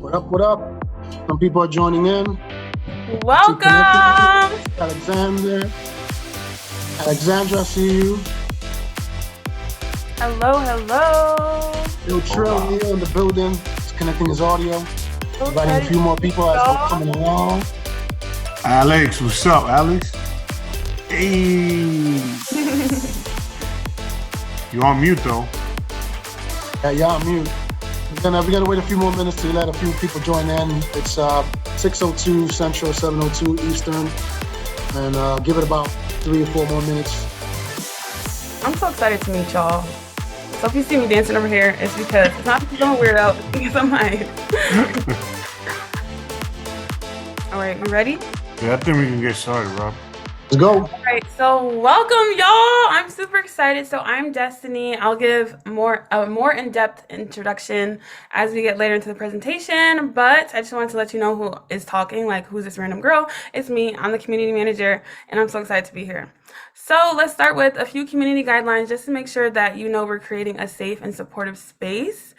What up, what up? Some people are joining in. Welcome! Alexandra, I see you. Hello, hello. Yo, Trill here in the building. He's connecting his audio. Inviting a few more people as they're coming along. Alex, what's up, Alex? Hey. You're on mute, though. Yeah, I'm mute. We gotta wait a few more minutes to let a few people join in. It's 6:02 Central, 7:02 Eastern, and give it about 3 or 4 more minutes. I'm so excited to meet y'all. So if you see me dancing over here, it's because it's not because I'm a weirdo, it's because I'm hype. All right, we ready? Yeah, I think we can get started, Rob. Let's go. All right, so welcome, y'all. I'm super excited. So I'm Destiny. I'll give a more in-depth introduction as we get later into the presentation, but I just wanted to let you know who is talking, like who's this random girl. It's me. I'm the community manager, and I'm so excited to be here. So let's start with a few community guidelines just to make sure that you know we're creating a safe and supportive space.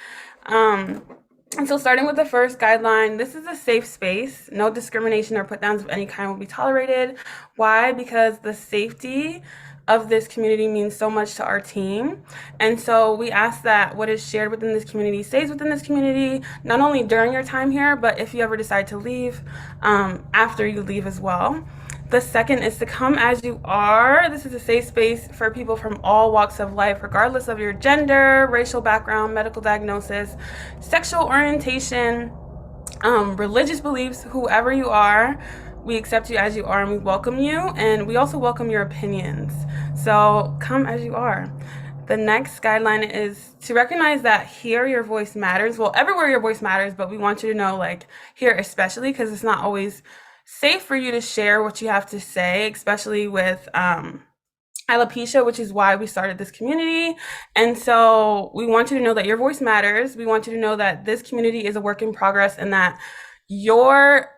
And so starting with the first guideline, this is a safe space. No discrimination or put downs of any kind will be tolerated. Why? Because the safety of this community means so much to our team. And so we ask that what is shared within this community stays within this community, not only during your time here, but if you ever decide to leave, after you leave as well. The second is to come as you are. This is a safe space for people from all walks of life, regardless of your gender, racial background, medical diagnosis, sexual orientation, religious beliefs, whoever you are. We accept you as you are and we welcome you. And we also welcome your opinions. So come as you are. The next guideline is to recognize that here your voice matters. Well, everywhere your voice matters, but we want you to know, like, here especially, because it's not always safe for you to share what you have to say, especially with alopecia, which is why we started this community. And so we want you to know that your voice matters. We want you to know that this community is a work in progress and that your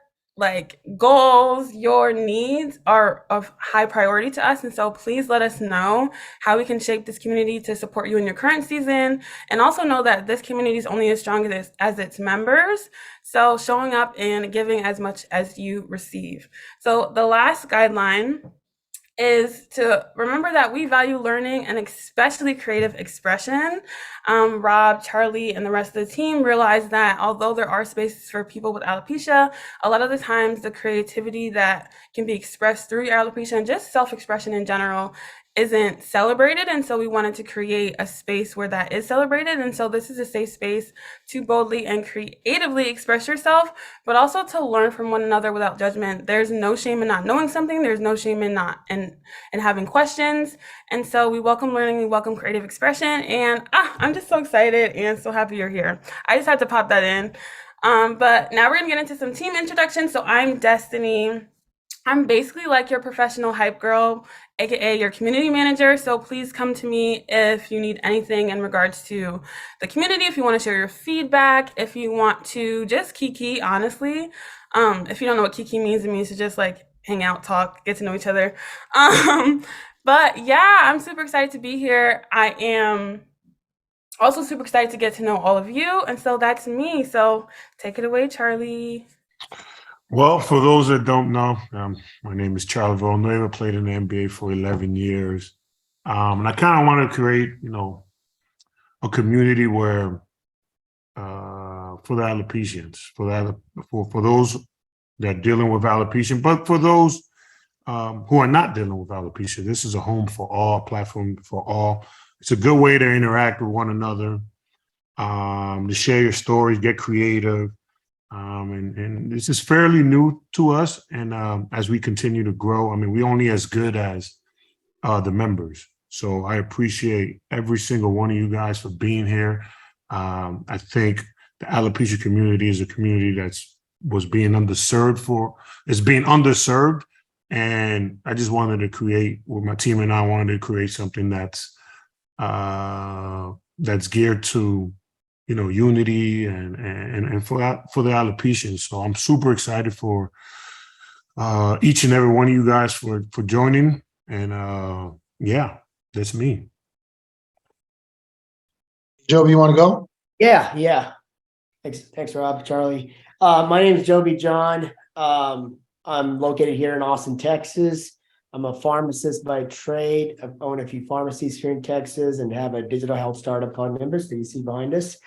goals, your needs are of high priority to us. And so please let us know how we can shape this community to support you in your current season. And also know that this community is only as strong as its members. So showing up and giving as much as you receive. So the last guideline is to remember that we value learning and especially creative expression. Rob, Charlie, and the rest of the team realize that although there are spaces for people with alopecia, a lot of the times the creativity that can be expressed through your alopecia and just self-expression in general isn't celebrated. And so we wanted to create a space where that is celebrated. And so this is a safe space to boldly and creatively express yourself, but also to learn from one another without judgment. There's no shame in not knowing something. There's no shame in in having questions. And so we welcome learning, we welcome creative expression. And I'm just so excited and so happy you're here. I just had to pop that in. But now we're gonna get into some team introductions. So I'm Destiny. I'm basically like your professional hype girl, aka your community manager. So please come to me if you need anything in regards to the community, if you want to share your feedback, if you want to just kiki, honestly. If you don't know what kiki means, it means to just like hang out, talk, get to know each other. But yeah, I'm super excited to be here. I am also super excited to get to know all of you. And so that's me. So take it away, Charlie. Well, for those that don't know, my name is Charlie Villanueva, played in the NBA for 11 years. And I kind of want to create, a community where, for the alopecians, for those that are dealing with alopecia, but for those who are not dealing with alopecia, this is a home for all, a platform for all. It's a good way to interact with one another, to share your stories, get creative. And this is fairly new to us. And as we continue to grow, we're only as good as the members. So I appreciate every single one of you guys for being here. I think the alopecia community is a community is being underserved. And I just wanted to create, with my team and I wanted to create something that's geared to unity and for the alopecians. So I'm super excited for each and every one of you guys for joining. And yeah, that's me. Joe, you want to go? Yeah. Thanks, Rob. Charlie. My name is Joby John. I'm located here in Austin, Texas. I'm a pharmacist by trade. I own a few pharmacies here in Texas and have a digital health startup called Members that you see behind us.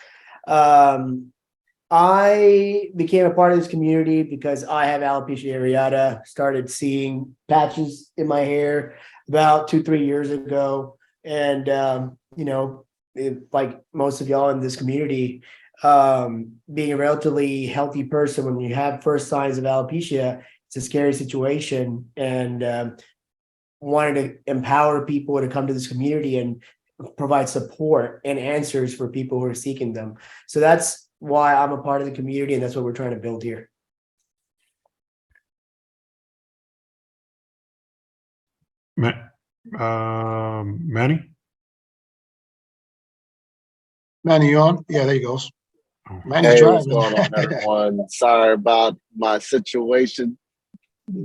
I became a part of this community because I have alopecia areata, started seeing patches in my hair about 2-3 years ago. And, like most of y'all in this community, being a relatively healthy person, when you have first signs of alopecia, it's a scary situation, and wanted to empower people to come to this community and provide support and answers for people who are seeking them. So that's why I'm a part of the community, and that's what we're trying to build here. Manny? Manny, you on? Yeah, there he goes. Manny's Hey, what's driving. going on, everyone? Sorry about my situation.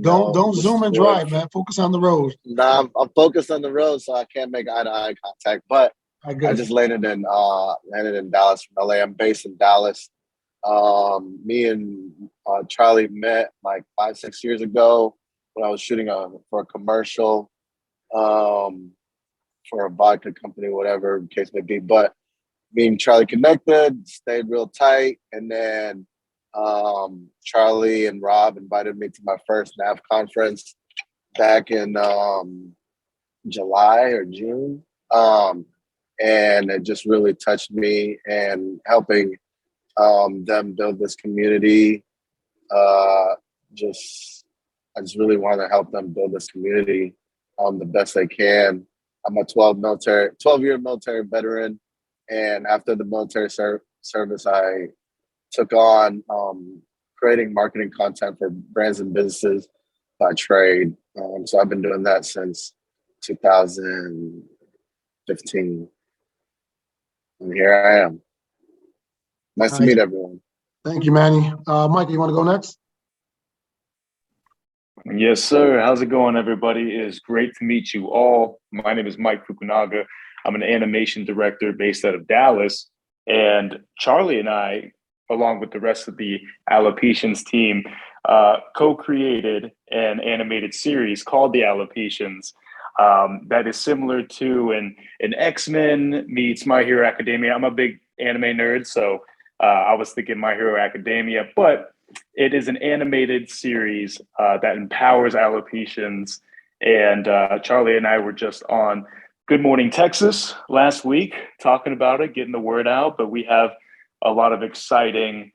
Don't zoom and drive, man. Focus on the road. Nah, I'm focused on the road, so I can't make eye-to-eye contact. But I just landed in Dallas from LA. I'm based in Dallas. Me and Charlie met like 5-6 years ago when I was shooting for a commercial for a vodka company, whatever the case may be. But me and Charlie connected, stayed real tight, and then Charlie and Rob invited me to my first NAV conference back in July or June. And it just really touched me, and helping them build this community. I just really want to help them build this community the best they can. I'm a 12-year military veteran. And after the military service, I took on creating marketing content for brands and businesses by trade. So I've been doing that since 2015. And here I am. Nice to meet everyone. Thank you, Manny. Mike, you want to go next? Yes, sir. How's it going, everybody? It is great to meet you all. My name is Mike Fukunaga. I'm an animation director based out of Dallas. And Charlie and I, along with the rest of the Alopecians team, co-created an animated series called The Alopecians that is similar to an X-Men meets My Hero Academia. I'm a big anime nerd, so I was thinking My Hero Academia, but it is an animated series that empowers Alopecians. And Charlie and I were just on Good Morning Texas last week talking about it, getting the word out, but we have a lot of exciting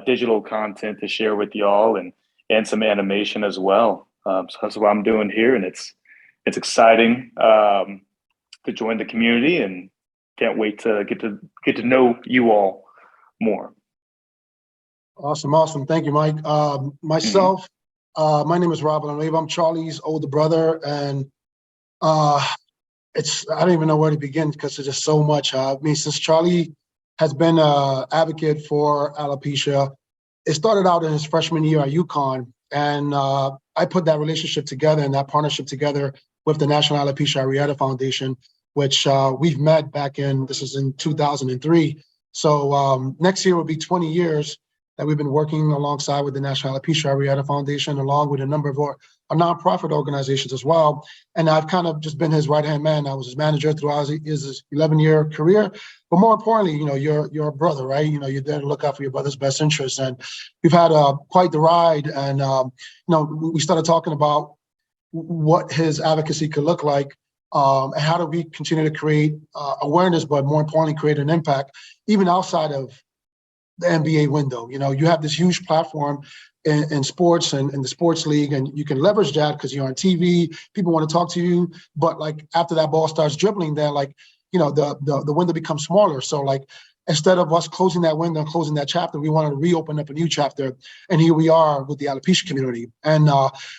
digital content to share with y'all, and some animation as well. So that's what I'm doing here, and it's exciting to join the community, and can't wait to get to know you all more. Awesome. Thank you, Mike. Myself, my name is Robert Alopecia. I'm Charlie's older brother, and I don't even know where to begin because there's just so much. I mean, since Charlie has been an advocate for alopecia, it started out in his freshman year at UConn, and I put that relationship together and that partnership together with the National Alopecia Areata Foundation, which we've met this is in 2003. So next year will be 20 years that we've been working alongside with the National Alopecia Areata Foundation, along with a number of our nonprofit organizations as well. And I've kind of just been his right-hand man. I was his manager throughout his 11-year career. But more importantly, you're a brother, right? You're there to look out for your brother's best interests. And we've had quite the ride. And, we started talking about what his advocacy could look like, and how do we continue to create awareness, but more importantly, create an impact, even outside of the NBA window. You have this huge platform in sports and in the sports league, and you can leverage that because you're on TV, people want to talk to you, but like after that ball starts dribbling, then the window becomes smaller. So instead of us closing that window and closing that chapter, we wanted to reopen up a new chapter. And here we are with the alopecia community. And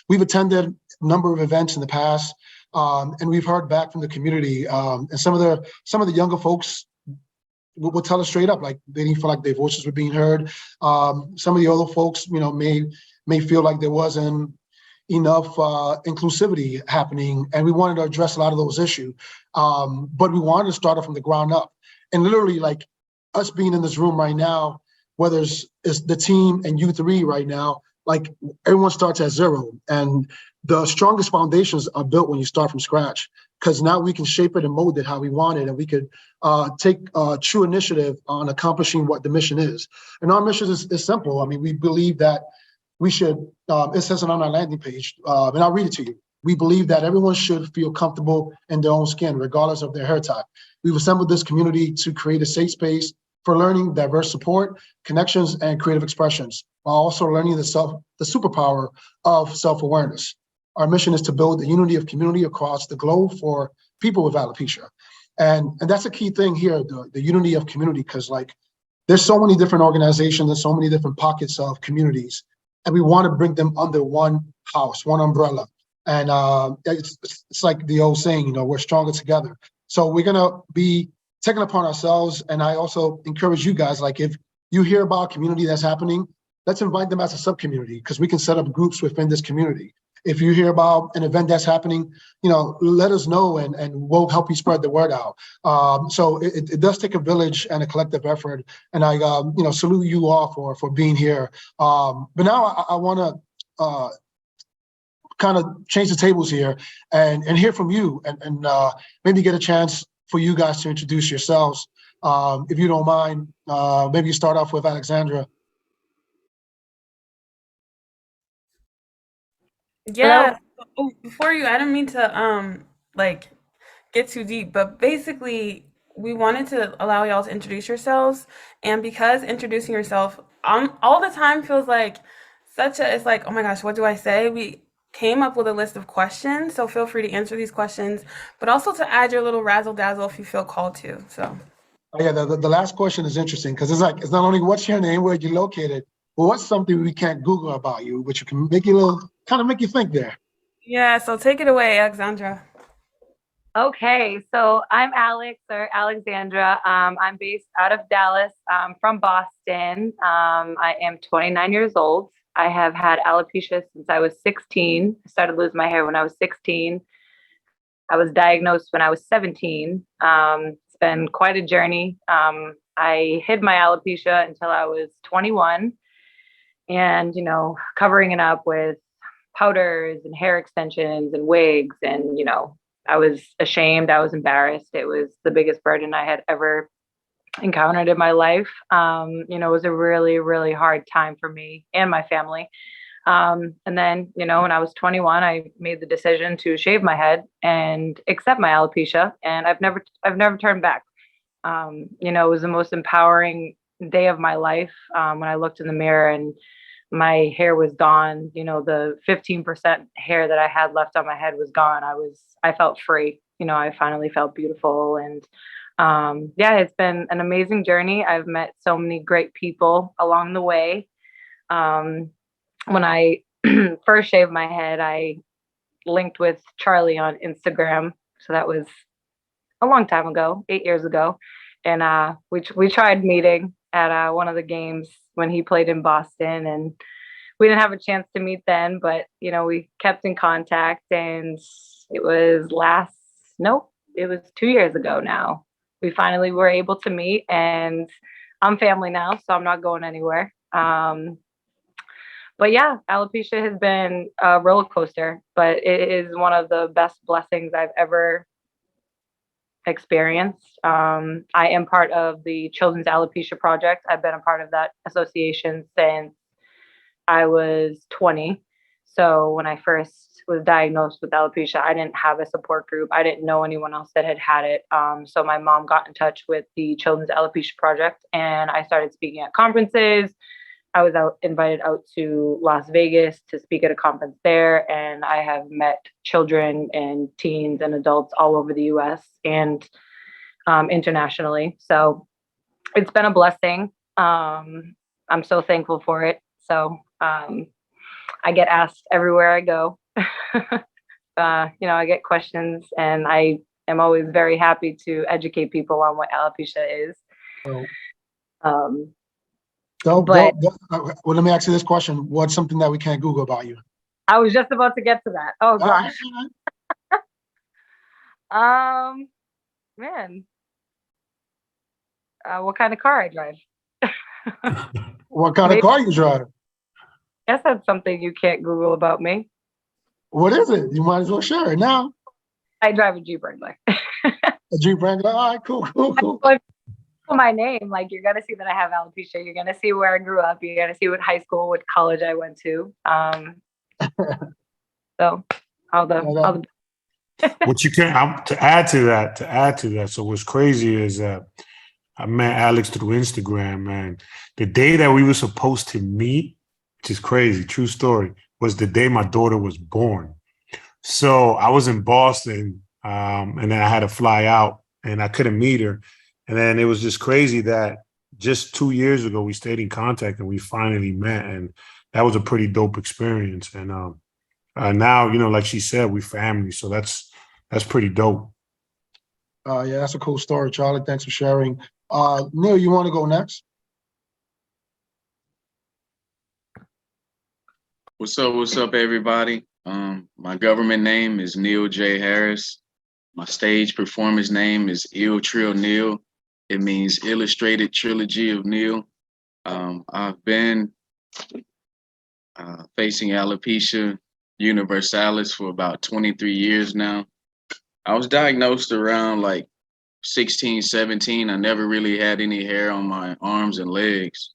we've attended a number of events in the past, and we've heard back from the community. And some of the younger folks will tell us straight up, like they didn't feel like their voices were being heard. Some of the older folks, may feel like there wasn't enough inclusivity happening, and we wanted to address a lot of those issues. But we wanted to start off from the ground up, and literally, like us being in this room right now, whether it's the team and you three right now, like everyone starts at zero. And the strongest foundations are built when you start from scratch, because now we can shape it and mold it how we want it. And we could take true initiative on accomplishing what the mission is. And our mission is simple. I mean, we believe that we should, it says it on our landing page, and I'll read it to you. We believe that everyone should feel comfortable in their own skin, regardless of their hair type. We've assembled this community to create a safe space for learning, diverse support, connections, and creative expressions, while also learning the superpower of self-awareness. Our mission is to build the unity of community across the globe for people with alopecia. And that's a key thing here, the unity of community, because like there's so many different organizations and so many different pockets of communities, and we want to bring them under one house, one umbrella. And it's like the old saying, you know, we're stronger together. So we're gonna be taking upon ourselves. And I also encourage you guys, like if you hear about a community that's happening, let's invite them as a sub-community, because we can set up groups within this community. If you hear about an event that's happening, you know, let us know, and we'll help you spread the word out. So it does take a village and a collective effort. And I, you know, salute you all for being here. But now I want to kind of change the tables here and hear from you, and maybe get a chance for you guys to introduce yourselves. If you don't mind, maybe you start off with Alexandra. Yeah. Oh, before you, I didn't mean to like get too deep, but basically we wanted to allow y'all to introduce yourselves, and because introducing yourself all the time feels like it's like, oh my gosh, what do I say? We came up with a list of questions, so feel free to answer these questions, but also to add your little razzle dazzle if you feel called to. So Oh, yeah, the last question is interesting, because it's like, it's not only what's your name, where you located, but what's something we can't Google about you, which you can make you a little, kind of make you think there. yeah, so take it away, Alexandra. Okay, so I'm Alex or Alexandra. I'm based out of Dallas. I'm from Boston. I am 29 years old. I have had alopecia since I was 16. I started losing my hair when I was 16. I was diagnosed when I was 17. It's been quite a journey. I hid my alopecia until I was 21, and covering it up with powders and hair extensions and wigs, and I was ashamed. I was embarrassed. It was the biggest burden I had ever encountered in my life. It was a really, really hard time for me and my family. And then, when I was 21, I made the decision to shave my head and accept my alopecia, and I've never turned back. It was the most empowering day of my life when I looked in the mirror and my hair was gone. The 15% hair that I had left on my head was gone. I felt free. I finally felt beautiful. And it's been an amazing journey. I've met so many great people along the way. When I first shaved my head, I linked with Charlie on Instagram. So that was a long time ago, 8 years ago. And we tried meeting at one of the games when he played in Boston, and we didn't have a chance to meet then, but we kept in contact, and it was 2 years ago now. We finally were able to meet, and I'm family now, so I'm not going anywhere. But yeah, alopecia has been a roller coaster, but it is one of the best blessings I've ever experienced. I am part of the Children's Alopecia Project. I've been a part of that association since I was 20. So when I first was diagnosed with alopecia, I didn't have a support group. I didn't know anyone else that had it. So my mom got in touch with the Children's Alopecia Project, and I started speaking at conferences. I was invited out to Las Vegas to speak at a conference there, and I have met children and teens and adults all over the US and internationally. So it's been a blessing. I'm so thankful for it. So I get asked everywhere I go. I get questions, and I am always very happy to educate people on what alopecia is. Well, let me ask you this question. What's something that we can't Google about you? I was just about to get to that. Oh gosh. Man. What kind of car I drive? What kind of Maybe- car you drive? Guess that's something you can't Google about me. What is it? You might as well share it now. I drive a Jeep Wrangler. A Jeep Wrangler. All right, cool. My name, like, you're gonna see that I have alopecia. You're gonna see where I grew up. You're gonna see what high school, what college I went to. So all the What you can to add to that. So what's crazy is that I met Alex through Instagram, and the day that we were supposed to meet, which is crazy, true story, was the day my daughter was born. So I was in Boston, and then I had to fly out, and I couldn't meet her. And then it was just crazy that just 2 years ago we stayed in contact and we finally met, and that was a pretty dope experience. And now, like she said, we family, so that's pretty dope. Yeah, that's a cool story, Charlie. Thanks for sharing. Neil, you want to go next? What's up, everybody? My government name is Neil J. Harris. My stage performance name is Il Trill Neil. It means Illustrated Trilogy of Neil. I've been facing alopecia universalis for about 23 years now. I was diagnosed around like 16, 17. I never really had any hair on my arms and legs.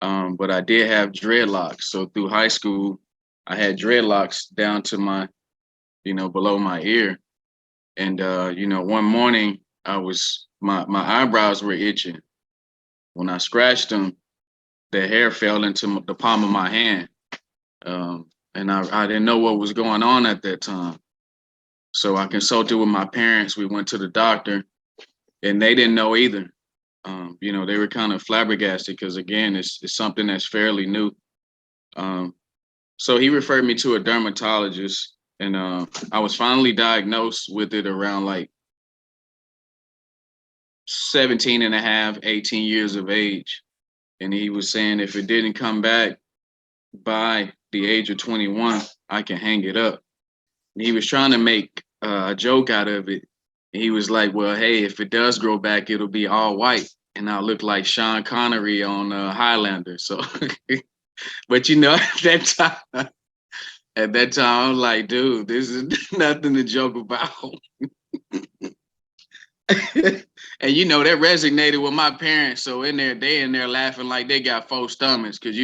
But I did have dreadlocks. So through high school, I had dreadlocks down to my, below my ear. And, one morning my eyebrows were itching. When I scratched them, the hair fell into the palm of my hand. And I didn't know what was going on at that time. So I consulted with my parents. We went to the doctor and they didn't know either. They were kind of flabbergasted because, again, it's something that's fairly new. So he referred me to a dermatologist, and I was finally diagnosed with it around like 17 and a half, 18 years of age. And he was saying if it didn't come back by the age of 21, I can hang it up. And he was trying to make a joke out of it. And he was like, well, hey, if it does grow back, it'll be all white. And I'll look like Sean Connery on Highlander. So, but at that time, I'm like, dude, this is nothing to joke about. And that resonated with my parents. So they in there laughing like they got 4 stomachs, because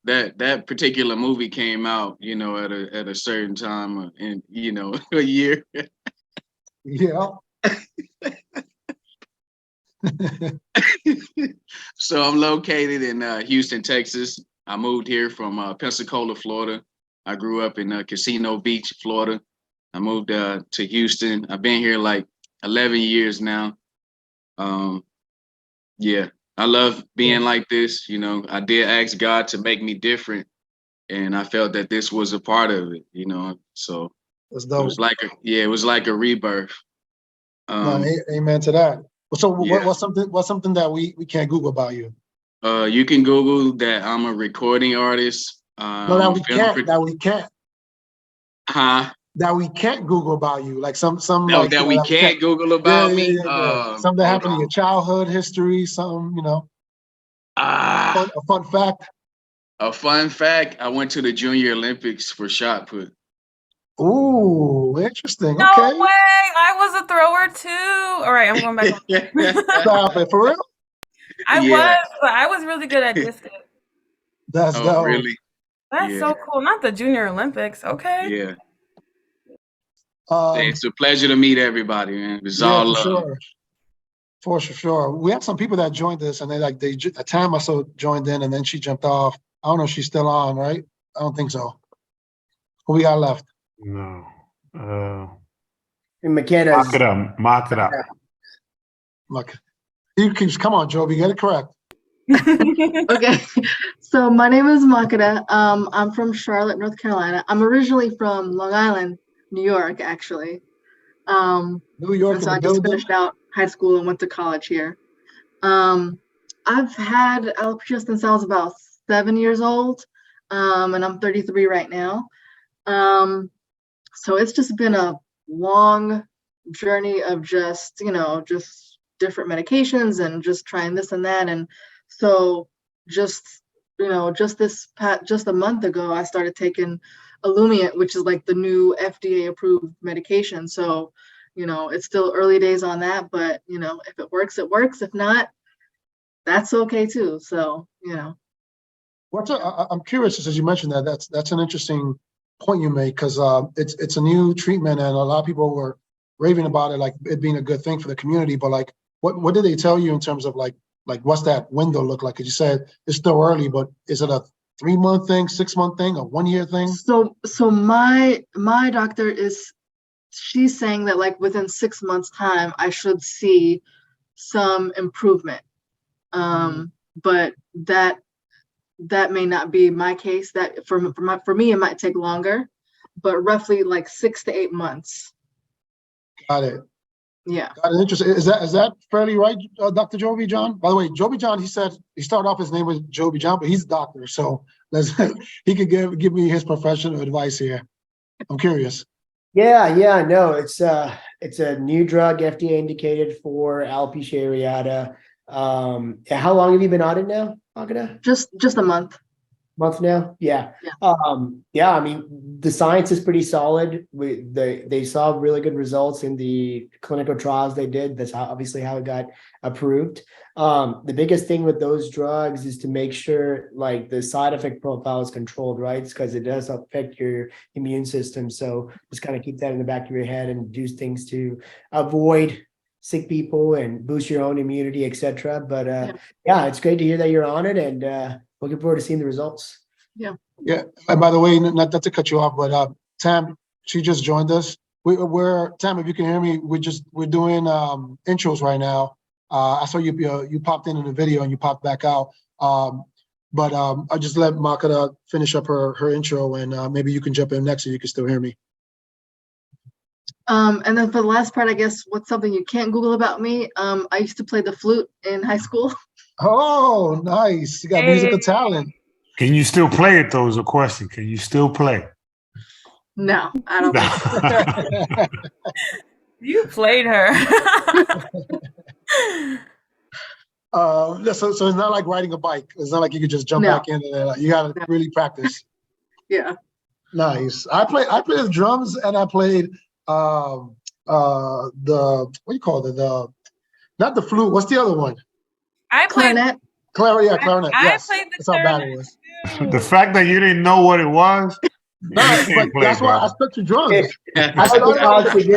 that particular movie came out, at a certain time in a year. Yeah. So I'm located in Houston, Texas. I moved here from Pensacola, Florida. I grew up in Casino Beach, Florida. I moved to Houston. I've been here like 11 years now. Yeah, I love being like this. I did ask God to make me different, and I felt that this was a part of it. So That's it dope. was like a rebirth. Amen to that. So Yeah. what's something that we can't Google about you? You can Google that I'm a recording artist. No, that we can't. Huh? That we can't Google about you. Like some No, like that we can't Google about me. Something happened in your childhood history, something, a fun fact. A fun fact, I went to the Junior Olympics for shot put. Ooh, interesting. No Okay. way! I was a thrower too. All right, I'm going back. Stop it, for real? I was, but I was really good at discus. That's dope. Really? That's so cool. Not the Junior Olympics. Okay. Yeah. It's a pleasure to meet everybody, man. It's all love. Sure. For sure. We have some people that joined us, and a time or so joined in, and then she jumped off. I don't know if she's still on, right? I don't think so. Who we got left? No. And McKenna's Mock it up. Look, you can come on, Joby, get it correct. Okay, so my name is Makeda. I'm from Charlotte, North Carolina. I'm originally from Long Island, New York, actually. New York. So I just finished out high school and went to college here. I've had alopecia since I was about 7 years old, and I'm 33 right now. So it's just been a long journey of just different medications and just trying this and that. And So just, just a month ago, I started taking Olumiant, which is like the new FDA approved medication. So, it's still early days on that, but if it works, it works. If not, that's okay too. So, I'm curious, as you mentioned that, that's an interesting point you make, because it's a new treatment and a lot of people were raving about it, like it being a good thing for the community. But like, what did they tell you in terms of like what's that window look like? Because you said it's still early, but is it a 3-month thing, 6-month thing, a 1-year thing? So my doctor she's saying that like within 6 months time, I should see some improvement. But that may not be my case. That for me, it might take longer, but roughly like 6 to 8 months. Got it. Yeah. Got it. Interesting. Is that fairly right, Dr. Joby John? By the way, Joby John, he said he started off his name was Joby John, but he's a doctor, so he could give me his professional advice here. I'm curious. Yeah, no, it's a new drug, FDA indicated for alopecia areata. How long have you been on it now, Agata? Just a month. Month now? Yeah. I mean, the science is pretty solid. They saw really good results in the clinical trials they did. That's obviously how it got approved. The biggest thing with those drugs is to make sure like the side effect profile is controlled, right? Because it does affect your immune system. So just kind of keep that in the back of your head and do things to avoid sick people and boost your own immunity, etc. But yeah, it's great to hear that you're on it, and looking forward to seeing the results. Yeah. And by the way, not to cut you off, but Tam, she just joined us. We're Tam, if you can hear me, we're doing intros right now. I saw you popped in the video and you popped back out. But I just let Makata finish up her intro, and maybe you can jump in next so you can still hear me. And then for the last part, I guess what's something you can't Google about me? I used to play the flute in high school. Oh, nice. You got musical talent. Can you still play it, though, is a question. Can you still play? No, I don't think so. You played her. So it's not like riding a bike. It's not like you could just jump back in and you got to really practice. Yeah. Nice. I played the drums, and I played the what do you call it? Not the flute. What's the other one? I played Clarinet. Clarinet. Yes. I played the That's how bad it clarinet was. too. The fact that you didn't know what it was, No, but that's why I stuck to drums. I started out with it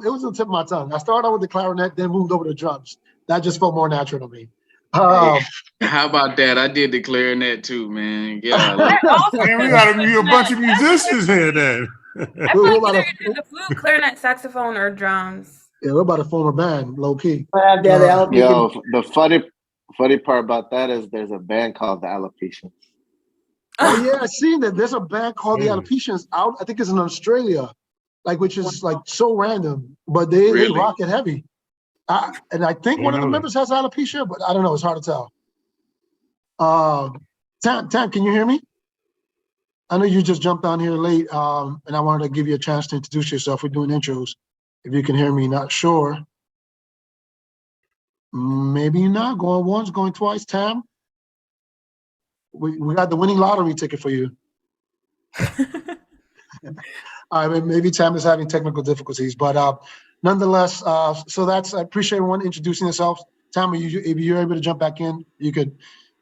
was on the tip of my tongue. I started out with the clarinet, then moved over to drums. That just felt more natural to me. How about that? I did the clarinet too, man. Yeah. Man, we got a bunch of musicians here then. I feel like either you did the flute, clarinet, saxophone, or drums. Yeah, we're about to form a band, low key. Yo, the funny part about that is there's a band called the Alopecia. Oh yeah, I seen that. There's a band called the Alopecians out. I think it's in Australia, which is like so random, but they rock it heavy. And I think one of the members has alopecia, but I don't know. It's hard to tell. Tam, can you hear me? I know you just jumped on here late, and I wanted to give you a chance to introduce yourself. We're doing intros. If you can hear me, not sure. Maybe not. Going once, going twice. Tam, we got the winning lottery ticket for you. I mean, maybe Tam is having technical difficulties, but nonetheless, so that's, I appreciate everyone introducing themselves. Tam, if you're able to jump back in, you could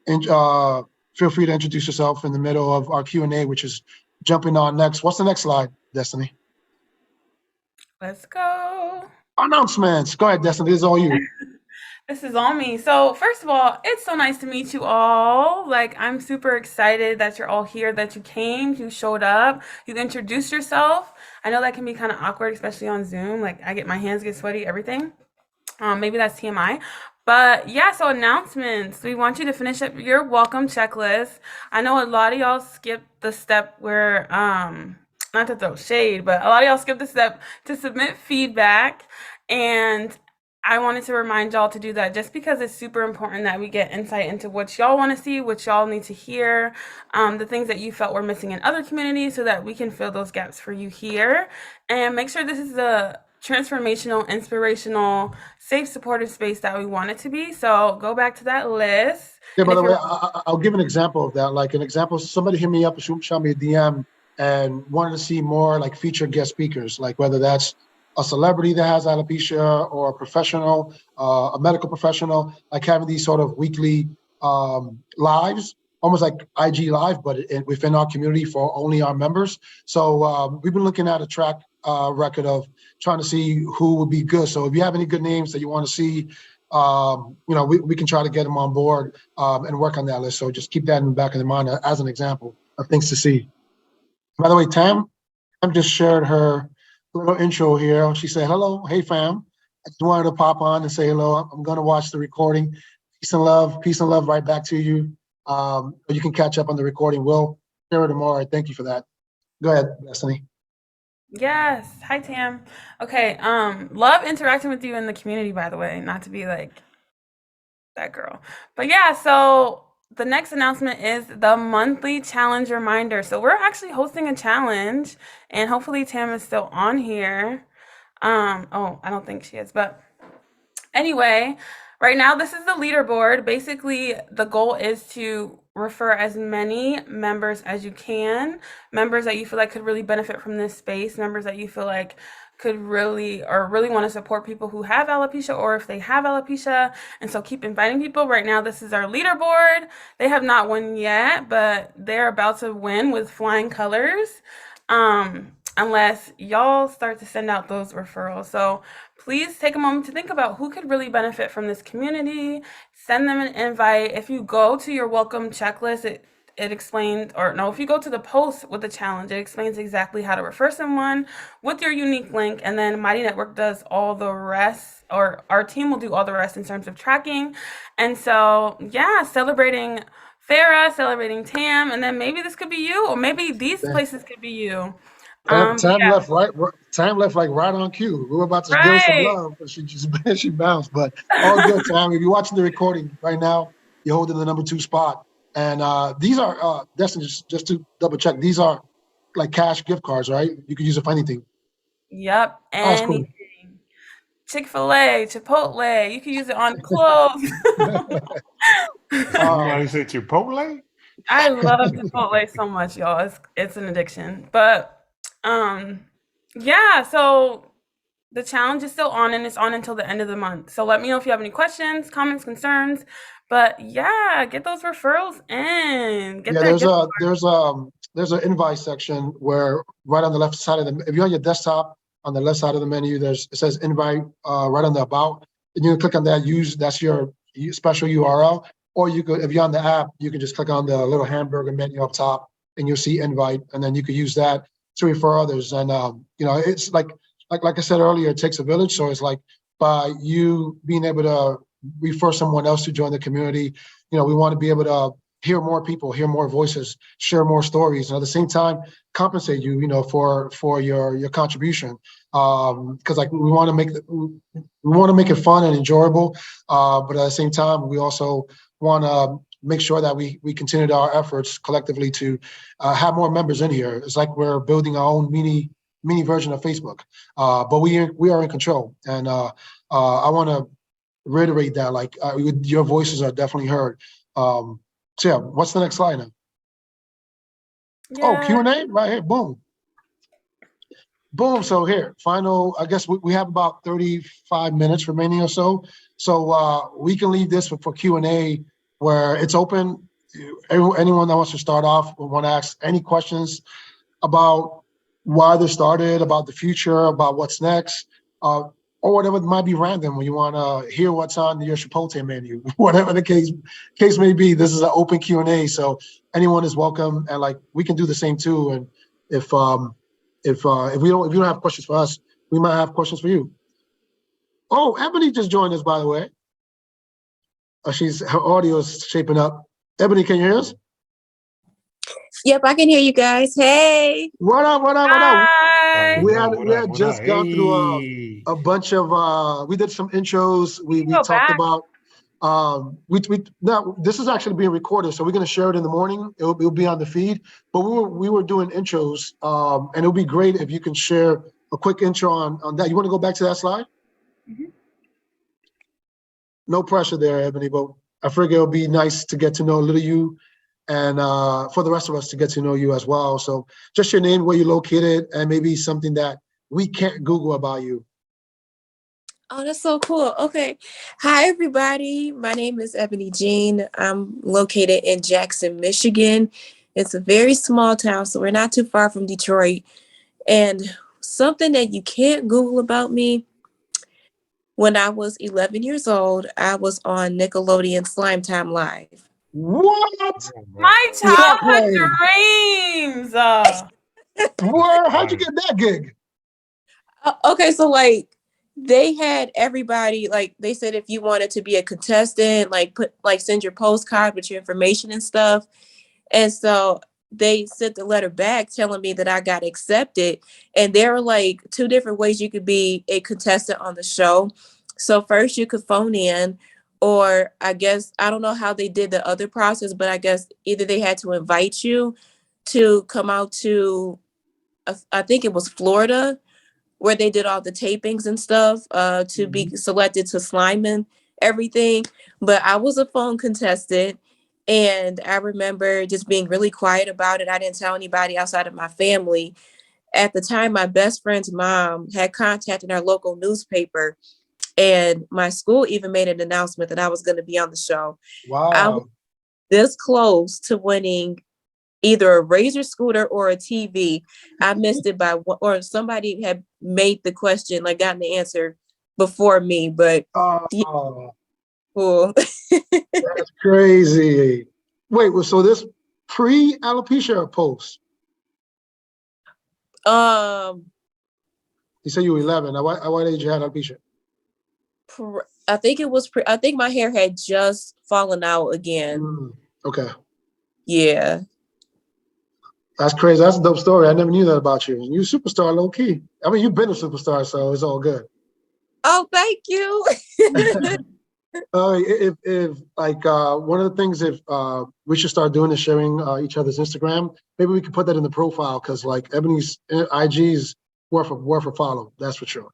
feel free to introduce yourself in the middle of our Q&A, which is jumping on next. What's the next slide, Destiny? Let's go. Announcements. Go ahead, Destiny. This is all you. This is all me. So first of all, it's so nice to meet you all. Like, I'm super excited that you're all here, that you came, you showed up, you introduced yourself. I know that can be kind of awkward, especially on Zoom. Like, my hands get sweaty, everything. Maybe that's TMI. But yeah, so announcements. We want you to finish up your welcome checklist. I know a lot of y'all skipped the step where, not to throw shade, but a lot of y'all skipped the step to submit feedback. And I wanted to remind y'all to do that just because it's super important that we get insight into what y'all want to see, what y'all need to hear, the things that you felt were missing in other communities so that we can fill those gaps for you here. And make sure this is a transformational, inspirational, safe, supportive space that we want it to be. So go back to that list. Yeah, And by if the way, you're I'll give an example of that. Like an example, somebody hit me up, shot me a DM and wanted to see more like featured guest speakers, like whether that's a celebrity that has alopecia or a professional, a medical professional, like having these sort of weekly lives, almost like IG live, but within our community for only our members. So we've been looking at a track record of trying to see who would be good. So if you have any good names that you want to see, we can try to get them on board and work on that list. So just keep that in the back of the mind as an example of things to see. By the way, Tam just shared her little intro here. She said, hello, hey fam. I just wanted to pop on and say hello. I'm going to watch the recording. Peace and love right back to you. You can catch up on the recording. We'll share it tomorrow. Thank you for that. Go ahead, Destiny. Yes. Hi, Tam. Okay. Love interacting with you in the community, by the way, not to be like that girl. But yeah, so the next announcement is the monthly challenge reminder. So we're actually hosting a challenge, and hopefully Tam is still on here. Oh, I don't think she is, but anyway, right now this is the leaderboard. Basically, the goal is to refer as many members as you can, members that you feel like could really benefit from this space, members that you feel like could really want to support people who have alopecia, or if they have alopecia. And so keep inviting people. Right now, this is our leaderboard. They have not won yet, but they're about to win with flying colors. Unless y'all start to send out those referrals. So please take a moment to think about who could really benefit from this community. Send them an invite. If you go to your welcome checklist, it explains, or no, if you go to the post with the challenge, it explains exactly how to refer someone with your unique link. And then Mighty Network does all the rest, or our team will do all the rest in terms of tracking. And so, yeah, celebrating Farah, celebrating Tam, and then maybe this could be you, or maybe these places could be you. Time Yeah. left like right on cue. We were about to give her some love, but she bounced. But all good, Tam. If you're watching the recording right now, you're holding the number 2 spot. And these are Destiny, just to double check, these are like cash gift cards, right? You can use it for anything. Yep. That's cool. Anything. Chick-fil-A, Chipotle. You can use it on clothes. Somebody said Chipotle? I love Chipotle so much, y'all. It's an addiction. But yeah, so the challenge is still on, and it's on until the end of the month. So let me know if you have any questions, comments, concerns. But yeah, get those referrals in. There's an invite section where right on the left side of if you're on your desktop, on the left side of the menu, it says invite right on the about. And you can click on that, that's your special URL. Or you could, if you're on the app, you can just click on the little hamburger menu up top and you'll see invite, and then you could use that to refer others. And it's like I said earlier, it takes a village. So it's like by you being able to refer someone else to join the community, we want to be able to hear more people, hear more voices, share more stories, and at the same time compensate you, for your contribution. Because like we want to make it fun and enjoyable, but at the same time we also want to make sure that we continue our efforts collectively to have more members in here. It's like we're building our own mini version of Facebook, but we are in control. And I want to reiterate that, like your voices are definitely heard. So yeah, what's the next slide now? Yeah. Oh, Q&A right here. Boom. So here, final, I guess we have about 35 minutes remaining or so. So we can leave this for Q&A where it's open. Anyone that wants to start off or want to ask any questions about why they started, about the future, about what's next, or whatever, it might be random when you want to hear what's on your Chipotle menu, whatever the case may be. This is an open Q&A, so anyone is welcome, and like we can do the same too. And if you don't have questions for us, we might have questions for you. Oh, Ebony just joined us, by the way. Her audio is shaping up. Ebony, can you hear us? Yep, I can hear you guys. Hey. What up? Hi. We had just gone through a bunch of we did some intros. We talked about now this is actually being recorded, so we're gonna share it in the morning. It'll be on the feed. But we were doing intros, and it'll be great if you can share a quick intro on that. You want to go back to that slide? Mhm. No pressure there, Ebony, but I figure it'll be nice to get to know a little you and for the rest of us to get to know you as well. So just your name, where you're located, and maybe something that we can't Google about you. Oh, that's so cool. Okay. Hi, everybody. My name is Ebony Jean. I'm located in Jackson, Michigan. It's a very small town, so we're not too far from Detroit. And something that you can't Google about me, when I was 11 years old, I was on Nickelodeon Slime Time Live. What? My Stop childhood playing. dreams. Where? How'd you get that gig? Okay, so like they had everybody, like they said if you wanted to be a contestant, send your postcard with your information and stuff. And so they sent the letter back telling me that I got accepted. And there were like two different ways you could be a contestant on the show. So first you could phone in, or I guess I don't know how they did the other process, but I guess either they had to invite you to come out to I think it was Florida, where they did all the tapings and stuff to be selected to slime and everything. But I was a phone contestant, and I remember just being really quiet about it. I didn't tell anybody outside of my family. At the time, my best friend's mom had contacted our local newspaper, and my school even made an announcement that I was going to be on the show. I was Wow. this close to winning either a Razor scooter or a TV. I missed it by one, or somebody had made the question, like gotten the answer before me, but yeah, Oh, cool. that's crazy. Wait, well, so this pre-alopecia or post? um, You said you were 11. At what age you had alopecia? I think it was I think my hair had just fallen out again. Okay. Yeah. That's crazy. That's a dope story. I never knew that about you. You a superstar, low key. I mean, you've been a superstar, so it's all good. Oh, thank you. If like one of the things if we should start doing is sharing each other's Instagram. Maybe we could put that in the profile because like Ebony's IG's worth a follow. That's for sure.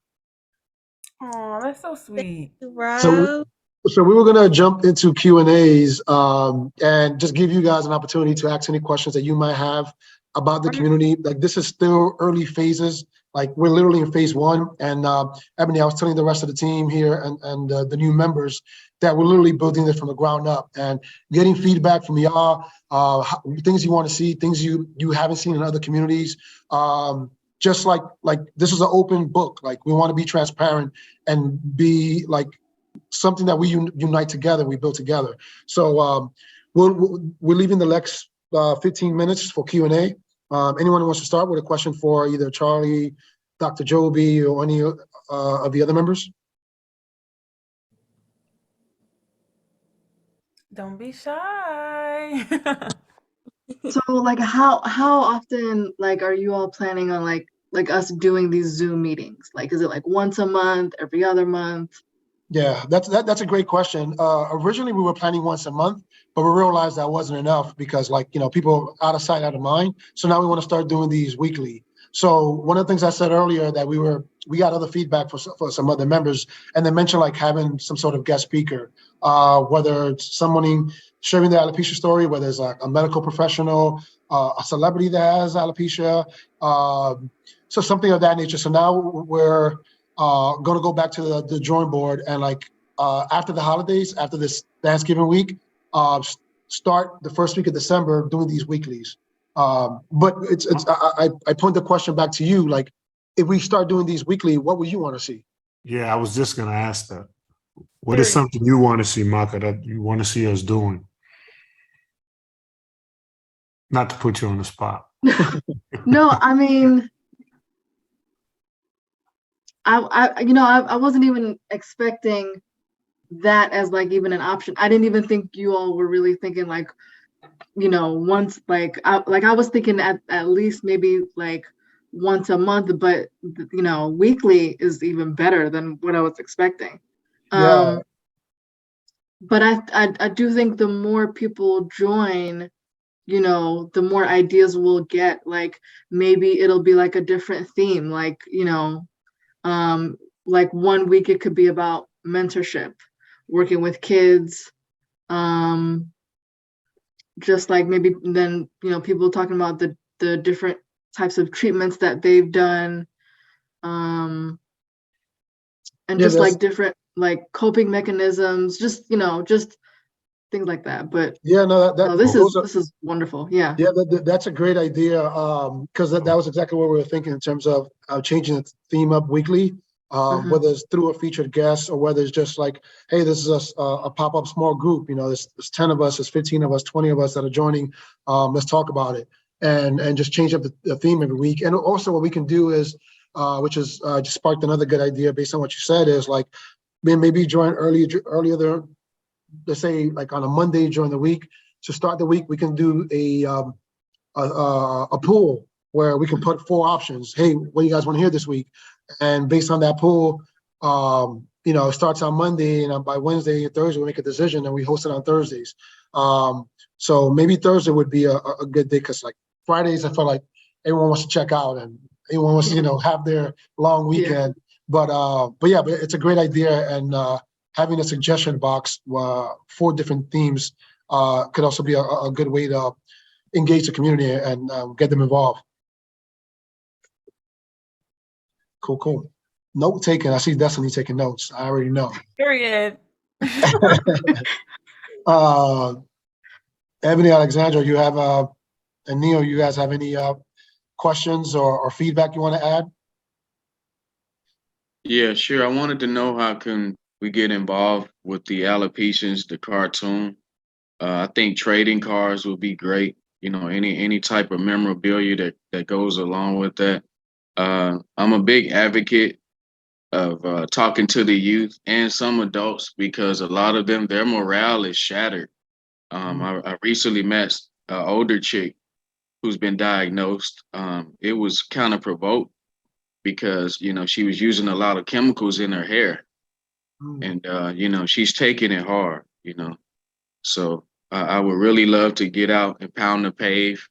Oh, that's so sweet. So Rob. so we were gonna jump into Q&As and just give you guys an opportunity to ask any questions that you might have about the community. Like this is still early phases. Like we're literally in phase one. And Ebony, I was telling the rest of the team here and the new members that we're literally building this from the ground up and getting feedback from y'all, things you want to see, things you haven't seen in other communities. Just like this is an open book. Like we want to be transparent and be like something that we unite together, we build together. So we're leaving the next 15 minutes for Q&A. Anyone who wants to start with a question for either Charlie, Dr. Joby, or any of the other members? Don't be shy. So like how often like are you all planning on like us doing these Zoom meetings? Like is it like once a month, every other month? Yeah, that's a great question. Originally, we were planning once a month, but we realized that wasn't enough because, like, people out of sight, out of mind. So now we want to start doing these weekly. So one of the things I said earlier that we got other feedback for some other members, and they mentioned like having some sort of guest speaker, whether it's someone sharing their alopecia story, whether it's like a medical professional, a celebrity that has alopecia, so something of that nature. So now we're going to go back to the drawing board and like after the holidays, after this Thanksgiving week, start the first week of December doing these weeklies. But I point the question back to you, like if we start doing these weekly, what would you want to see? Yeah, I was just going to ask that. What is something you want to see, Maka, that you want to see us doing? Not to put you on the spot. No, I mean, I wasn't even expecting that as like even an option. I didn't even think you all were really thinking like, once like I was thinking at least maybe like once a month, but weekly is even better than what I was expecting. Yeah. But I do think the more people join, you know, the more ideas we'll get. Like maybe it'll be like a different theme, like, you know, like 1 week it could be about mentorship, working with kids, just like maybe then, you know, people talking about the different types of treatments that they've done, and Yeah, just that's like different like coping mechanisms, just, you know, just things like that. But yeah, no, no, those are this is wonderful. Yeah. yeah, that's a great idea. Because that was exactly what we were thinking in terms of changing the theme up weekly. Mhm. Whether it's through a featured guest or whether it's just like, hey, this is a pop-up small group. You know, there's 10 of us, there's 15 of us, 20 of us that are joining. Let's talk about it and just change up the theme every week. And also what we can do is, which is just sparked another good idea based on what you said, is like maybe join earlier there. Let's say like on a Monday during the week, to start the week, we can do a pool where we can put 4 options. Hey, what do you guys want to hear this week? And based on that pool, you know, it starts on Monday, and by Wednesday and Thursday we make a decision, and we host it on Thursdays. So maybe Thursday would be a good day, because like Fridays, I feel like everyone wants to check out and everyone wants to, you know, have their long weekend. But yeah, but it's a great idea, and having a suggestion box for different themes could also be a good way to engage the community and get them involved. Cool. Note taking. I see Destiny taking notes. I already know. Period. Ebony, Alexandra, you have and Neil, you guys have any questions or feedback you want to add? Yeah, sure. I wanted to know how can we get involved with the Alopecians, the cartoon. I think trading cards would be great. You know, any type of memorabilia that goes along with that. I'm a big advocate of talking to the youth and some adults, because a lot of them, their morale is shattered. I recently met an older chick who's been diagnosed. It was kind of provoked because, you know, she was using a lot of chemicals in her hair, and you know, she's taking it hard, you know. So I would really love to get out and pound the pave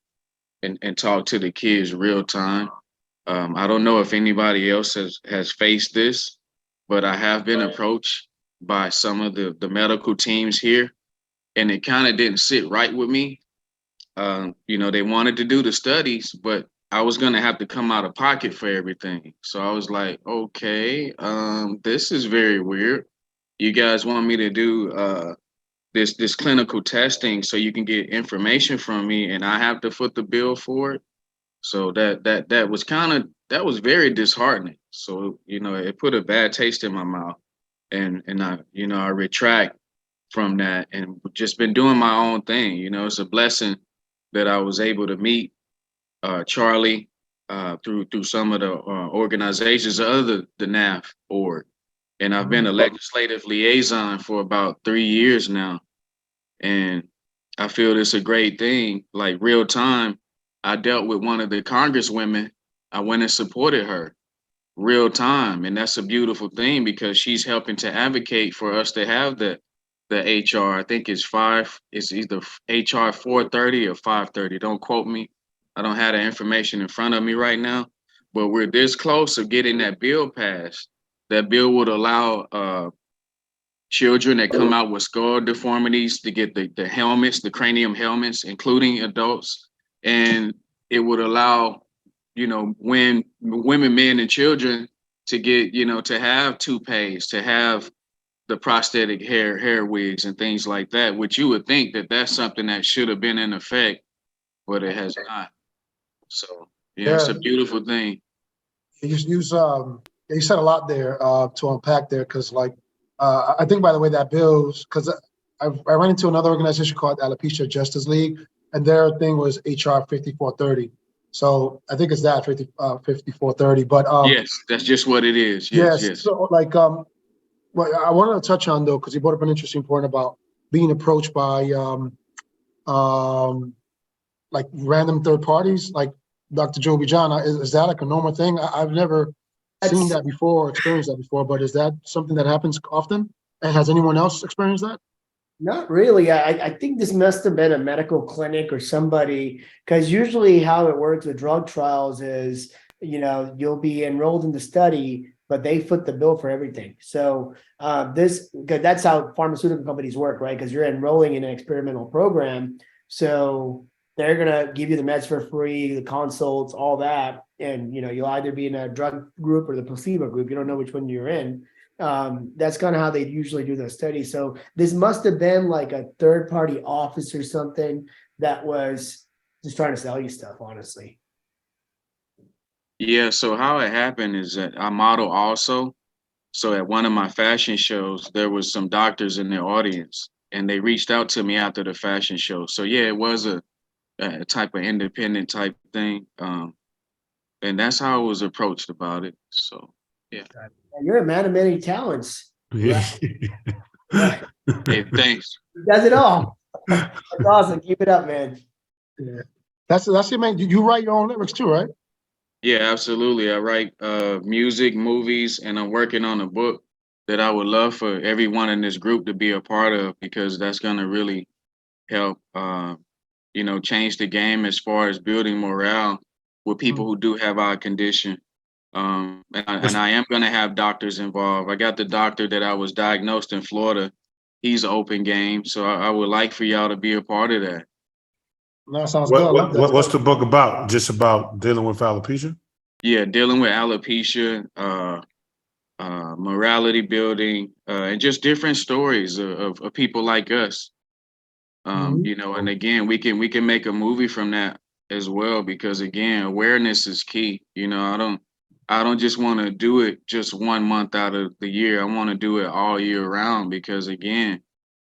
and talk to the kids real time. I don't know if anybody else has faced this, but I have been approached by some of the medical teams here, and it kind of didn't sit right with me. You know, they wanted to do the studies, but I was gonna have to come out of pocket for everything. So I was like, okay, this is very weird. You guys want me to do this clinical testing so you can get information from me, and I have to foot the bill for it. So that was that was very disheartening. So, you know, it put a bad taste in my mouth, and I, you know, I retract from that and just been doing my own thing. You know, it's a blessing that I was able to meet Charlie through some of the organizations other the NAF org, and I've been a legislative liaison for about 3 years now, and I feel it's a great thing. Like real time, I dealt with one of the congresswomen. I went and supported her real time, and that's a beautiful thing because she's helping to advocate for us to have the HR. I think it's either HR 430 or 530. Don't quote me. I don't have the information in front of me right now, but we're this close of getting that bill passed. That bill would allow children that come out with skull deformities to get the helmets, the cranium helmets, including adults. And it would allow, you know, when women, men, and children to get, you know, to have toupees, to have the prosthetic hair wigs and things like that, which you would think that that's something that should have been in effect, but it has not. So yeah, it's Yeah, a beautiful thing. you said a lot there to unpack there, because like I think, by the way, that bills, because I ran into another organization called Alopecia Justice League, and their thing was HR 5430. So I think it's that 5430. But Yes, that's just what it is. yes, Yes. so like what I wanted to touch on though, because you brought up an interesting point about being approached by like random third parties, like Dr. Joby John. Is that like a normal thing? I've never seen that before or experienced that before, but is that something that happens often? And has anyone else experienced that? Not really. I think this must have been a medical clinic or somebody, because usually how it works with drug trials is, you'll be enrolled in the study, but they foot the bill for everything. So because that's how pharmaceutical companies work, right? Because you're enrolling in an experimental program. So they're gonna give you the meds for free, the consults, all that. And you'll either be in a drug group or the placebo group. You don't know which one you're in. That's kind of how they usually do those studies. So this must have been like a third party office or something that was just trying to sell you stuff, honestly. Yeah, so how it happened is that I model also. So at one of my fashion shows, there was some doctors in their audience, and they reached out to me after the fashion show. So yeah, it was a type of independent type thing. And that's how I was approached about it. So yeah. You're a man of many talents. Yeah. Yeah. Hey, thanks. He does it all. That's awesome. Keep it up, man. Yeah. That's it, man. You write your own lyrics too, right? Yeah, absolutely. I write music, movies, and I'm working on a book that I would love for everyone in this group to be a part of, because that's going to really help, change the game as far as building morale with people who do have our condition. And I am going to have doctors involved. I got the doctor that I was diagnosed in Florida. He's open game. So I would like for y'all to be a part of that. No, sounds good. I love that. What's the book about? Just about dealing with alopecia? Yeah, dealing with alopecia, morality building, and just different stories of people like us. And again, we can make a movie from that as well, because again, awareness is key. I don't just want to do it just 1 month out of the year. I want to do it all year round, because again,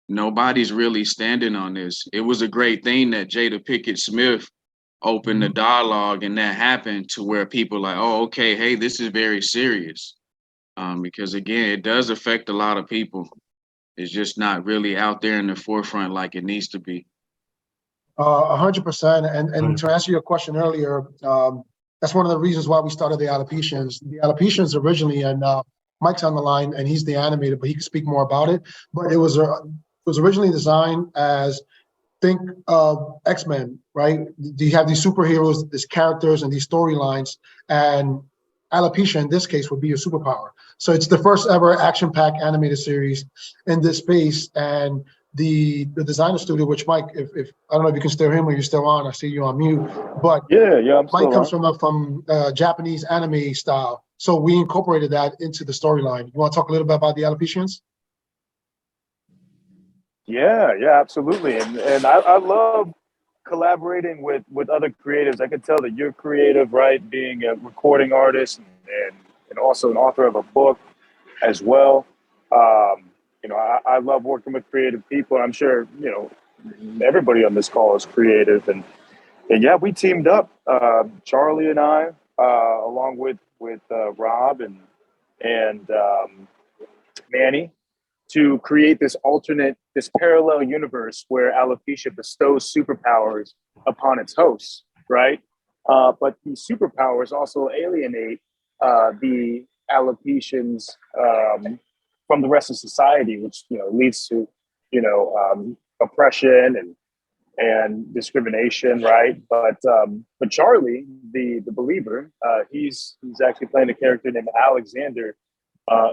nobody's really standing on this. It was a great thing that Jada Pinkett Smith opened the dialogue, and that happened to where people like, oh, okay, hey, this is very serious. Because again, it does affect a lot of people. It's just not really out there in the forefront like it needs to be. 100%. And to answer your question earlier, that's one of the reasons why we started the Alopecians. The Alopecians originally, and Mike's on the line, and he's the animator, but he can speak more about it. But it was originally designed as, think of X-Men, right? You have these superheroes, these characters, and these storylines, and alopecia in this case would be a superpower. So it's the first ever action-packed animated series in this space. And the designer studio, which Mike, if I don't know if you can still hear me, or you're still on, I see you on mute, but Yeah, I'm Mike still comes on. from Japanese anime style. So we incorporated that into the storyline. You want to talk a little bit about the Alopecians? Yeah, absolutely. And I love collaborating with other creatives. I can tell that you're creative, right? Being a recording artist and also an author of a book as well. I love working with creative people. I'm sure, everybody on this call is creative. And yeah, we teamed up, Charlie and I, along with Rob and Manny, to create this parallel universe where alopecia bestows superpowers upon its hosts, right? But these superpowers also alienate the alopecians from the rest of society, which leads to oppression and discrimination, right? But Charlie, the believer, he's actually playing a character named Alexander,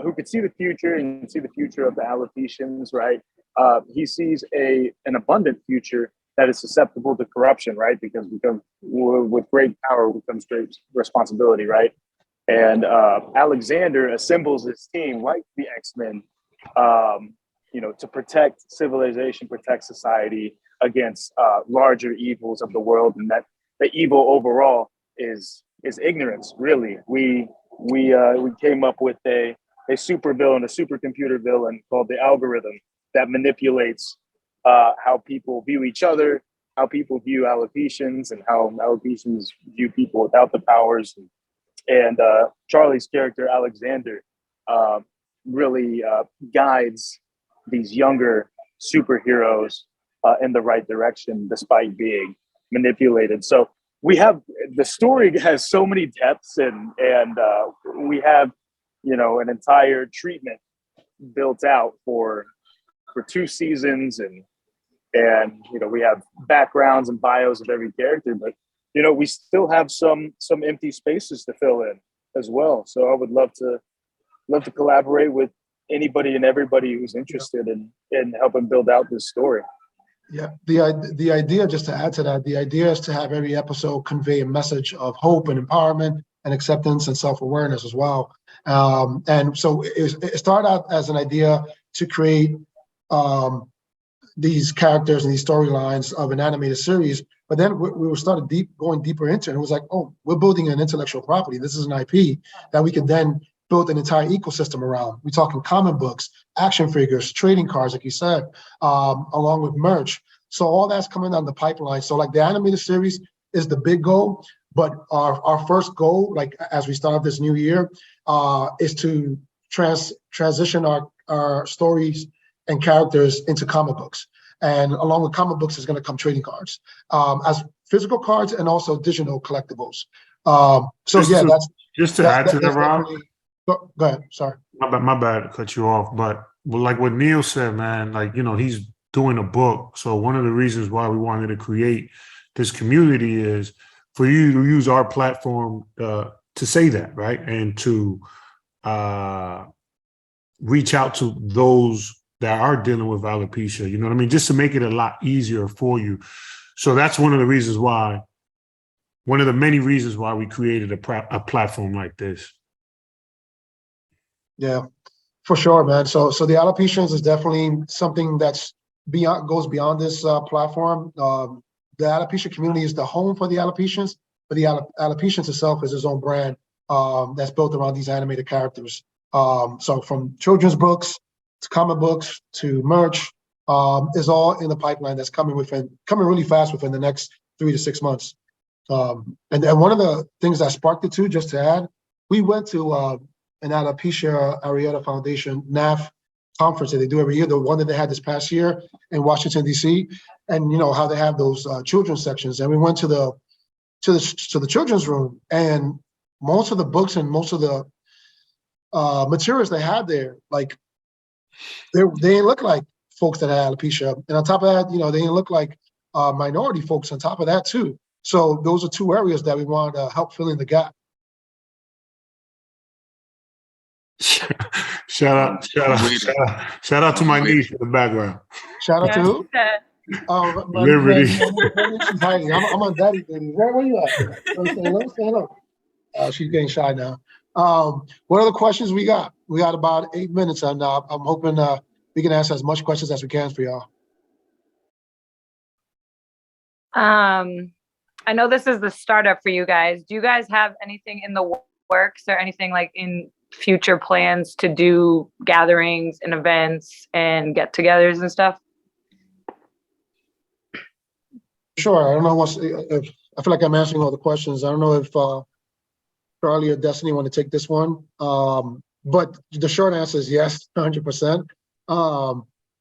who could see the future and see the future of the alopecians, right? He sees an abundant future that is susceptible to corruption, right? Because with great power comes great responsibility, right? And Alexander assembles his team like the X-Men, to protect civilization, protect society against larger evils of the world, and that the evil overall is ignorance. Really, we came up with a super villain, a supercomputer villain called the algorithm that manipulates how people view each other, how people view alopecians, and how alopecians view people without the powers. And Charlie's character, Alexander, really guides these younger superheroes in the right direction, despite being manipulated. So the story has so many depths, and we have, an entire treatment built out for for 2 seasons, and you know, we have backgrounds and bios of every character, but you know, we still have some empty spaces to fill in as well. So I would love to collaborate with anybody and everybody who's interested in helping build out this story. Yeah, the idea, just to add to that, the idea is to have every episode convey a message of hope and empowerment and acceptance and self-awareness as well. And so it started out as an idea to create these characters and these storylines of an animated series, but then we started going deeper into it. It was like, oh, we're building an intellectual property. This is an IP that we could then build an entire ecosystem around. We're talking comic books, action figures, trading cards, like you said, along with merch. So all that's coming down the pipeline. So like the animated series is the big goal, but our first goal, like as we start this new year, is to transition our stories and characters into comic books. And along with comic books is going to come trading cards, as physical cards and also digital collectibles. Just to add to that, Rob. Go ahead. Sorry. My bad to cut you off, but like what Neil said, man, like, you know, he's doing a book. So one of the reasons why we wanted to create this community is for you to use our platform to say that, right? And to reach out to those that are dealing with alopecia, you know what I mean? Just to make it a lot easier for you. So that's one of the reasons why, one of the many reasons why we created a platform like this. Yeah, for sure, man. So the alopecians is definitely something that's goes beyond this platform. The alopecia community is the home for the alopecians, but the alopecians itself is its own brand that's built around these animated characters. So from children's books to comic books to merch is all in the pipeline that's coming really fast within the next 3 to 6 months. And one of the things that sparked it too, just to add, we went to an Alopecia Areata Foundation NAF conference that they do every year, the one that they had this past year in Washington, D.C., and you know how they have those children's sections. And we went to the children's room, and most of the books and most of the materials they had there, like they didn't look like folks that had alopecia. And on top of that, you know, they didn't look like minority folks on top of that too. So those are 2 areas that we wanted to help fill in the gap. Shout out to my niece in the background. Shout out to who? Liberty. She's hiding. I'm on daddy duty. Where you at? Say hello. She's getting shy now. What other questions we got? We got about 8 minutes, and I'm hoping we can answer as much questions as we can for y'all. I know this is the startup for you guys. Do you guys have anything in the works or anything like in future plans to do gatherings and events and get-togethers and stuff? Sure. I don't know if I feel like I'm answering all the questions. I don't know if Charlie or Destiny want to take this one, but the short answer is yes, 100%.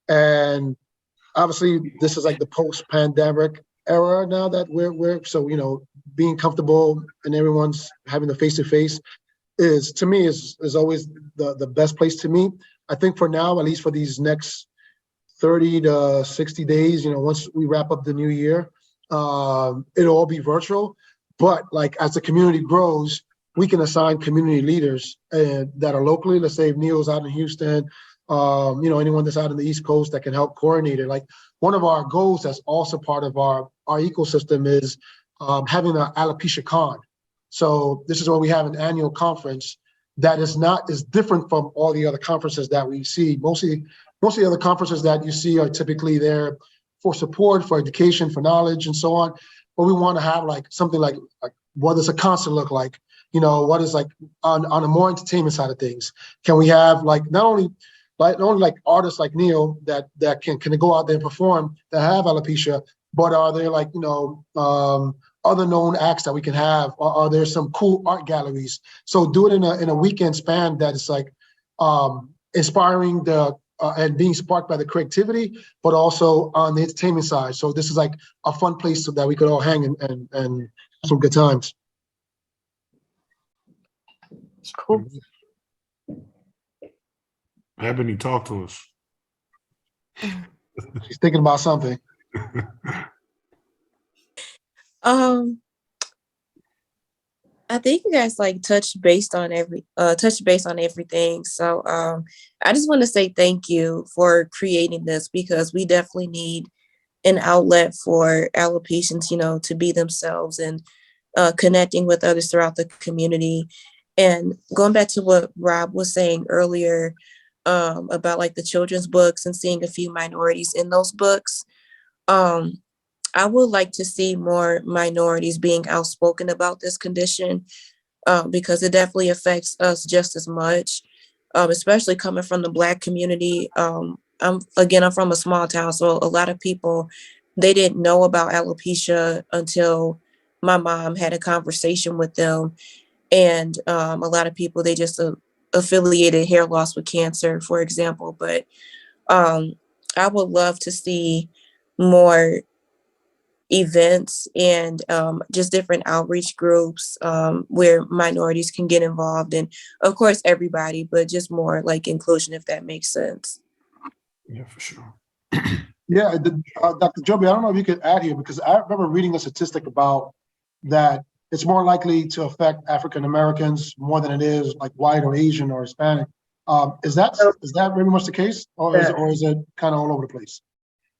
And obviously, this is like the post-pandemic era now that we're so, you know, being comfortable and everyone's having the face-to-face is, to me, is always the best place to meet. I think for now, at least for these next 30 to 60 days, you know, once we wrap up the new year, it'll all be virtual. But like as the community grows, we can assign community leaders that are locally. Let's say if Neil's out in Houston, you know, anyone that's out in the East Coast that can help coordinate it. Like one of our goals that's also part of our ecosystem is having an Alopecia Con. So this is where we have an annual conference that is different from all the other conferences that we see. Mostly the other conferences that you see are typically there for support, for education, for knowledge, and so on. But we want to have like something like what does a concert look like? You know, what is like on a more entertainment side of things? Can we have like not only like artists like Neil that can go out there and perform that have alopecia, but are there like, you know, other known acts that we can have? Or are there some cool art galleries? So do it in a weekend span that is like inspiring and being sparked by the creativity, but also on the entertainment side. So this is like a fun place that we could all hang and have some good times. Cool. Ebony, talk to us. She's thinking about something. I think you guys like touched base on everything. So I just want to say thank you for creating this, because we definitely need an outlet for alopecians, to be themselves and connecting with others throughout the community. And going back to what Rob was saying earlier about like the children's books and seeing a few minorities in those books, I would like to see more minorities being outspoken about this condition, because it definitely affects us just as much, especially coming from the Black community. I'm from a small town, so a lot of people, they didn't know about alopecia until my mom had a conversation with them. And a lot of people, they just affiliated hair loss with cancer, for example. But I would love to see more events and just different outreach groups where minorities can get involved, and of course everybody, but just more like inclusion, if that makes sense. Yeah, for sure. Yeah, Dr. Joby, I don't know if you could add here, because I remember reading a statistic about that it's more likely to affect African Americans more than it is like white or Asian or Hispanic. Is that very much the case, or is it kind of all over the place?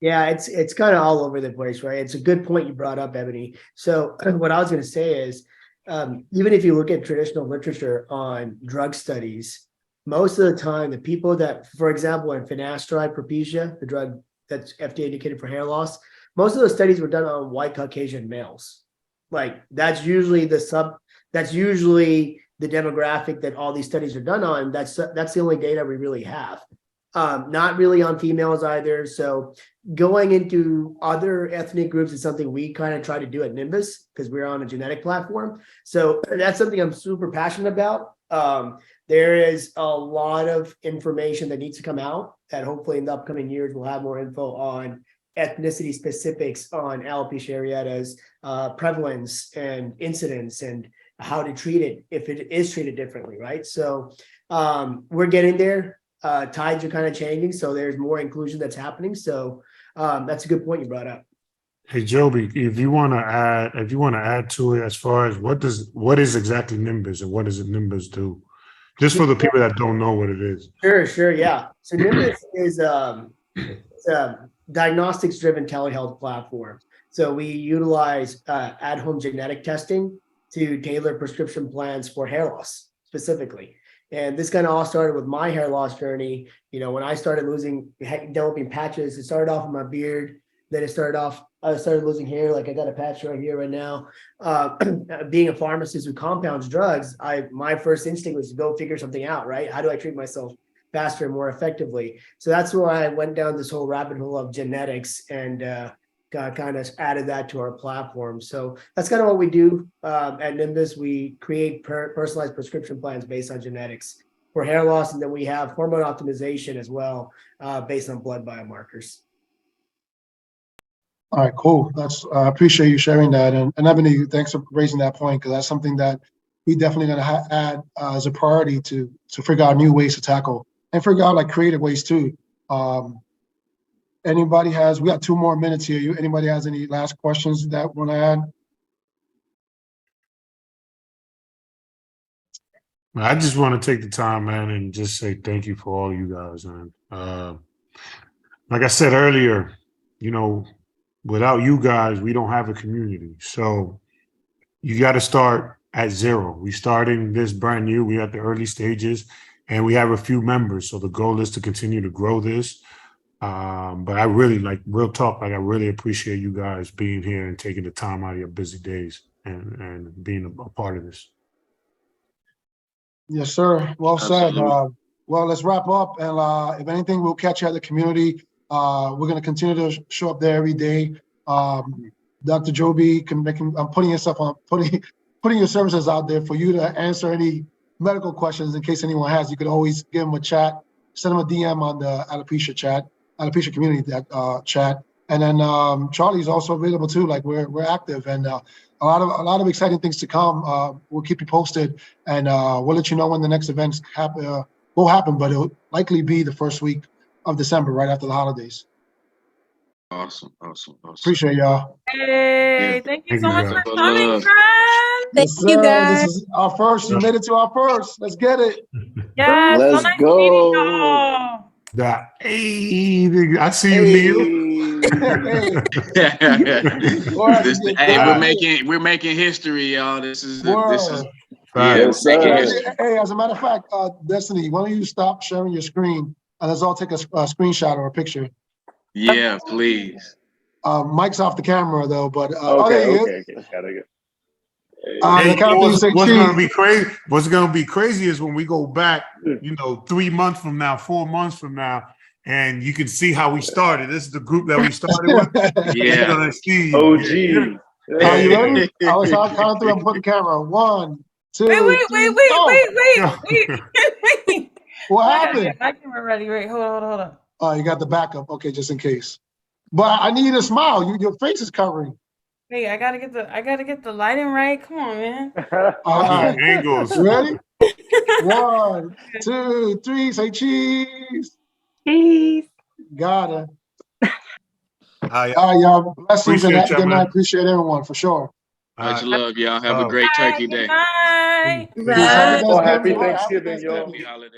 Yeah, it's kind of all over the place, right? It's a good point you brought up, Ebony. So what I was going to say is, even if you look at traditional literature on drug studies, most of the time, the people that, for example, in finasteride propecia, the drug that's FDA indicated for hair loss, most of those studies were done on white Caucasian males. Like that's usually the demographic that all these studies are done on. That's the only data we really have. Not really on females either. So going into other ethnic groups is something we kind of try to do at Nimbus, because we're on a genetic platform. So that's something I'm super passionate about. There is a lot of information that needs to come out that hopefully in the upcoming years we'll have more info on ethnicity specifics on alopecia areata's prevalence and incidence and how to treat it if it is treated differently, right? So we're getting there. Tides are kind of changing, so there's more inclusion that's happening. So that's a good point you brought up. Hey Joby, if you want to add to it, as far as what is exactly Nimbus and what does it Nimbus do, just for the people that don't know what it is. Sure, yeah. So Nimbus is it's a diagnostics-driven telehealth platform. So we utilize at-home genetic testing to tailor prescription plans for hair loss specifically. And this kind of all started with my hair loss journey. When I started developing patches, it started off with my beard. Then I started losing hair. Like I got a patch right here right now. Being a pharmacist who compounds drugs, my first instinct was to go figure something out, right? How do I treat myself faster and more effectively? So that's why I went down this whole rabbit hole of genetics and kind of added that to our platform. So that's kind of what we do at Nimbus. We create personalized prescription plans based on genetics for hair loss, and then we have hormone optimization as well based on blood biomarkers. All right, cool. I appreciate you sharing that. And Ebony, thanks for raising that point, because that's something that we definitely going to add as a priority to figure out new ways to tackle and figure out like creative ways too. We got 2 more minutes here. Anybody has any last questions that want to add? I just want to take the time, man, and just say thank you for all you guys, man. Like I said earlier, without you guys, we don't have a community. So you got to start at zero. We starting this brand new. We at the early stages, and we have a few members. So the goal is to continue to grow this. But I really, like, real talk, like I really appreciate you guys being here and taking the time out of your busy days and being a part of this. Yes, sir. Well said. Absolutely. Well, let's wrap up. And if anything, we'll catch you at the community. We're going to continue to show up there every day. Dr. Joby, I'm putting your services out there for you to answer any medical questions in case anyone has. You could always give them a chat, send them a DM on the Alopecia.Community chat. And then Charlie's also available too. Like we're active, and a lot of exciting things to come. We'll keep you posted, and we'll let you know when the next events will happen. But it'll likely be the first week of December, right after the holidays. Awesome. Appreciate y'all. Hey, Yeah. thank you Thank so you, much guys. for coming, Love. friend. Thank Yes, you, sir. guys. This is our first. You made it to our first. Let's get it. Yes, so Let's nice meeting go. y'all. Hey, I see you, Neil. Hey. Or I can This, get hey, that. we're making history, y'all. This is Word. yeah, Yes, we're making sir. history. Hey, as a matter of fact, Destiny, why don't you stop sharing your screen and let's all take a screenshot or a picture. Yeah, please. Mike's off the camera though, but there Okay. he is. Got it. The count you say What's cheese. gonna be crazy? What's gonna be crazy is when we go back, 3 months from now, 4 months from now, and you can see how we started. This is the group that we started with. You're Yeah. gonna see. OG. Are you ready? Alex, I'll count through and put the camera. 1, 2, Wait, 3, go. wait. What I gotta happened? get my camera ready. Wait, hold on. Oh, you got the backup. Okay, just in case. But I need you to smile. Your face is covering. Hey, I gotta get the lighting right. Come on, man. All right. Angles. You ready? 1, 2, 3. Say cheese. Cheese. Got it. All right, All right, y'all. Blessings and Appreciate y'all, good man. night. Appreciate everyone for sure. Much love, y'all. Have a Love. great Bye, turkey good day. night. Peace. Happy Bye. Oh, Thanksgiving. happy Happy Thanksgiving, y'all. Thanksgiving. Happy holiday.